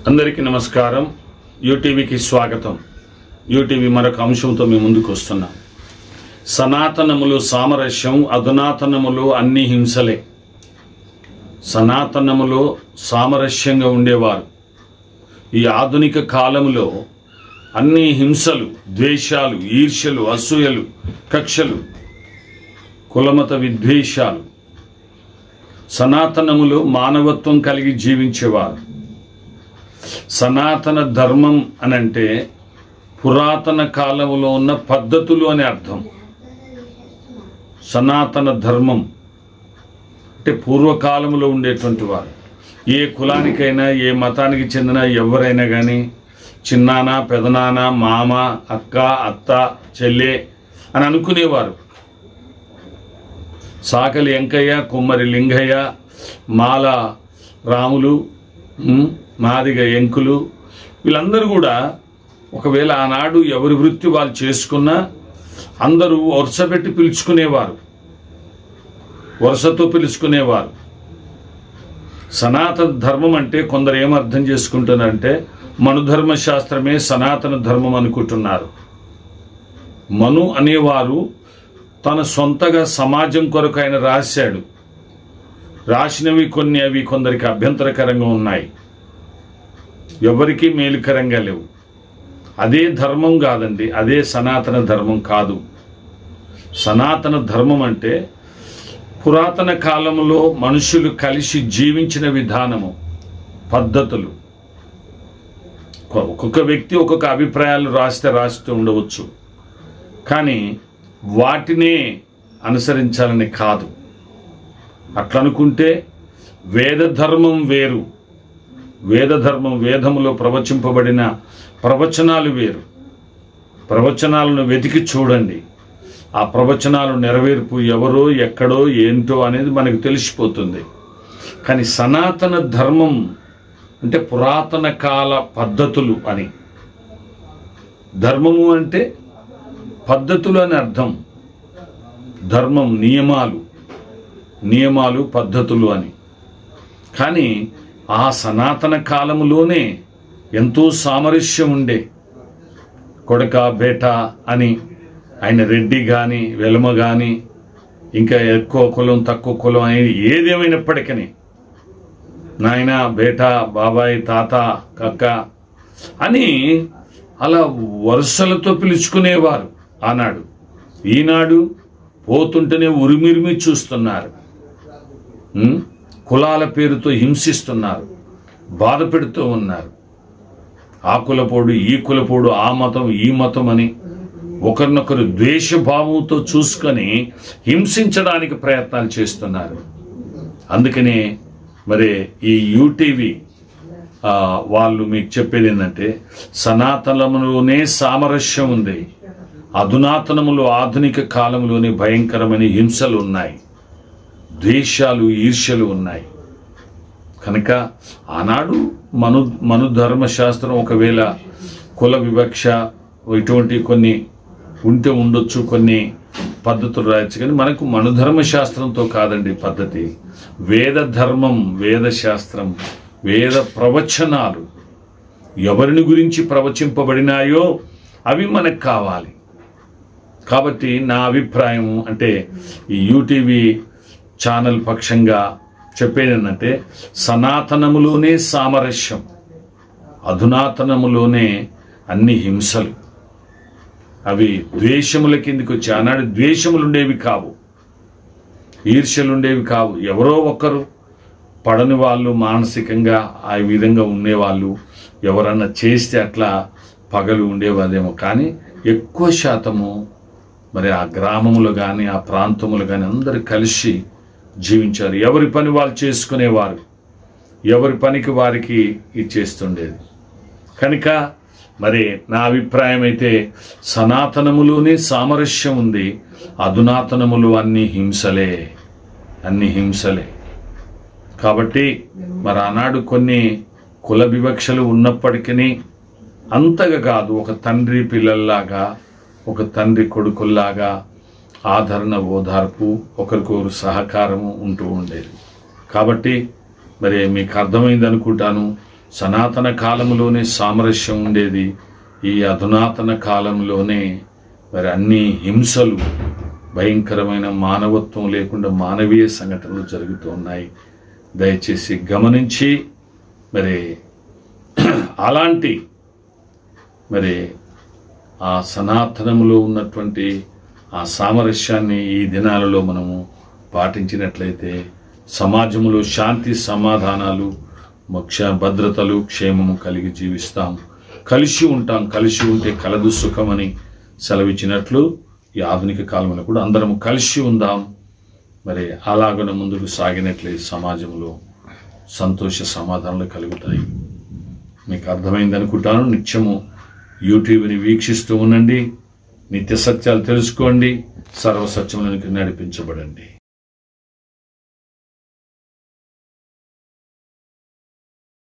అందరికీ నమస్కారం. యూటీవీకి స్వాగతం. యూటీవీ మరొక అంశంతో మీ ముందుకు వస్తున్నాం. సనాతనములు సామరస్యం, అధునాతనములు అన్ని హింసలే. సనాతనములు సామరస్యంగా ఉండేవారు. ఈ ఆధునిక కాలంలో అన్ని హింసలు, ద్వేషాలు, ఈర్ష్యలు, అసూయలు, కక్షలు, కులమత విద్వేషాలు. సనాతనములు మానవత్వం కలిగి జీవించేవారు. సనాతన ధర్మం అనంటే పురాతన కాలంలో ఉన్న పద్ధతులు అని అర్థం. సనాతన ధర్మం అంటే పూర్వకాలంలో ఉండేటువంటి వారు. ఏ కులానికైనా, ఏ మతానికి చెందిన ఎవరైనా కానీ చిన్నానా, పెదనాన్న, మామ, అక్క, అత్త, చెల్లె అని అనుకునేవారు. సాకలి వెంకయ్య, కుమ్మరి లింగయ్య, మాల రాములు, మాదిగ ఎంకులు, వీళ్ళందరూ కూడా ఒకవేళ ఆనాడు ఎవరి వృత్తి వాళ్ళు చేసుకున్నా అందరూ వరుసపెట్టి పిలుచుకునేవారు, వరుసతో పిలుచుకునేవారు. సనాతన ధర్మం అంటే కొందరు ఏమర్థం చేసుకుంటున్నారంటే మనుధర్మ శాస్త్రమే సనాతన ధర్మం అనుకుంటున్నారు. మను అనేవారు తన సొంతగా సమాజం కొరకు ఆయన రాశాడు. రాసినవి కొన్ని అవి కొందరికి అభ్యంతరకరంగా ఉన్నాయి, ఎవరికి మేలుకరంగా లేవు. అదే ధర్మం కాదండి, అదే సనాతన ధర్మం కాదు. సనాతన ధర్మం అంటే పురాతన కాలంలో మనుషులు కలిసి జీవించిన విధానము, పద్ధతులు. ఒక్కొక్క వ్యక్తి ఒక్కొక్క అభిప్రాయాలు రాస్తూ ఉండవచ్చు, కానీ వాటినే అనుసరించాలని కాదు. అట్లనుకుంటే వేద ధర్మం వేరు. వేద ధర్మం, వేదములో ప్రవచింపబడిన ప్రవచనాలు వేరు. ప్రవచనాలను వెతికి చూడండి. ఆ ప్రవచనాలు నెరవేర్పు ఎవరో, ఎక్కడో, ఏంటో అనేది మనకు తెలిసిపోతుంది. కానీ సనాతన ధర్మం అంటే పురాతన కాల పద్ధతులు అని. ధర్మము అంటే పద్ధతులు అని అర్థం. ధర్మం నియమాలు, పద్ధతులు అని. కానీ ఆ సనాతన కాలములోనే ఎంతో సామరస్యం ఉండే. కొడక, బేట అని ఆయన రెడ్డి కానీ, వెలమ కానీ, ఇంకా ఎక్కువ కులం, తక్కువ కులం అనేది ఏదేమైనప్పటికీ నాయన, బేట, బాబాయ్, తాత, కక్క అని అలా వరుసలతో పిలుచుకునేవారు ఆనాడు. ఈనాడు పోతుంటేనే ఉరిమిరిమి చూస్తున్నారు. కులాల పేరుతో హింసిస్తున్నారు, బాధ పెడుతూ ఉన్నారు. ఆ కులపోడు, ఈ కులపోడు, ఆ మతం, ఈ మతం అని ఒకరినొకరు ద్వేషభావంతో చూసుకొని హింసించడానికి ప్రయత్నాలు చేస్తున్నారు. అందుకనే మరి ఈ యూటీవీ వాళ్ళు మీకు చెప్పేది ఏంటంటే సనాతనములోనే సామరస్యం ఉంది, అధునాతనములు ఆధునిక కాలంలోనే భయంకరమైన హింసలు ఉన్నాయి, ద్వేషాలు, ఈర్ష్యలు ఉన్నాయి. కనుక ఆనాడు మనుధర్మశాస్త్రం ఒకవేళ కుల వివక్ష ఇటువంటి కొన్ని ఉంటే ఉండొచ్చు, కొన్ని పద్ధతులు రాయొచ్చు. కానీ మనకు మనుధర్మశాస్త్రంతో కాదండి పద్ధతి. వేద ధర్మం, వేద శాస్త్రం, వేద ప్రవచనాలు ఎవరిని గురించి ప్రవచింపబడినాయో అవి మనకు కావాలి. కాబట్టి నా అభిప్రాయం అంటే ఈ యూటీవీ ఛానల్ పక్షంగా చెప్పేది ఏంటంటే సనాతనములోనే సామరస్యం, అధునాతనములోనే అన్ని హింసలు. అవి ద్వేషముల కిందికి వచ్చి, ఆనాడు ద్వేషములు ఉండేవి కావు, ఈర్ష్యలు ఉండేవి కావు. ఎవరో ఒకరు పడని వాళ్ళు, మానసికంగా ఆ విధంగా ఉండేవాళ్ళు ఎవరన్నా చేస్తే అట్లా పగలు ఉండేవాదేమో. కానీ ఎక్కువ శాతము మరి ఆ గ్రామములు కానీ, ఆ ప్రాంతములు కానీ అందరూ కలిసి జీవించారు. ఎవరి పని వాళ్ళు చేసుకునేవారు, ఎవరి పనికి వారికి ఇచ్చేస్తుండేది. కనుక మరి నా అభిప్రాయం అయితే సనాతనములోనే సామరస్యం ఉంది, అధునాతనములు అన్ని హింసలే. కాబట్టి మరి ఆనాడు కొన్ని కుల వివక్షలు ఉన్నప్పటికీ అంతగా కాదు. ఒక తండ్రి పిల్లల్లాగా, ఒక తండ్రి కొడుకుల్లాగా ఆదరణ, ఓదార్పు, ఒకరికొకరు సహకారము ఉంటూ ఉండేది. కాబట్టి మరి మీకు అర్థమైంది అనుకుంటాను. సనాతన కాలంలోనే సామరస్యం ఉండేది. ఈ అధునాతన కాలంలోనే మరి అన్ని హింసలు, భయంకరమైన మానవత్వం లేకుండా మానవీయ సంఘటనలు జరుగుతూ ఉన్నాయి. దయచేసి గమనించి మరి అలాంటి మరి ఆ సనాతనంలో ఉన్నటువంటి ఆ సామరస్యాన్ని ఈ దినాలలో మనము పాటించినట్లయితే సమాజంలో శాంతి సమాధానాలు, మోక్ష భద్రతలు, క్షేమము కలిగి జీవిస్తాం. కలిసి ఉంటాం. కలిసి ఉంటే కలదు సుఖమని సెలవిచ్చినట్లు ఈ ఆధునిక కాలంలో కూడా అందరం కలిసి ఉందాం. మరి అలాగనే ముందుకు సాగినట్లయితే సమాజంలో సంతోష సమాధానాలు కలుగుతాయి. మీకు అర్థమైంది అనుకుంటాను. నిత్యము యూట్యూబ్ని వీక్షిస్తూ ఉండండి. నిత్య సత్యాలు తెలుసుకోండి. సర్వసత్యములకు నడిపించబడండి.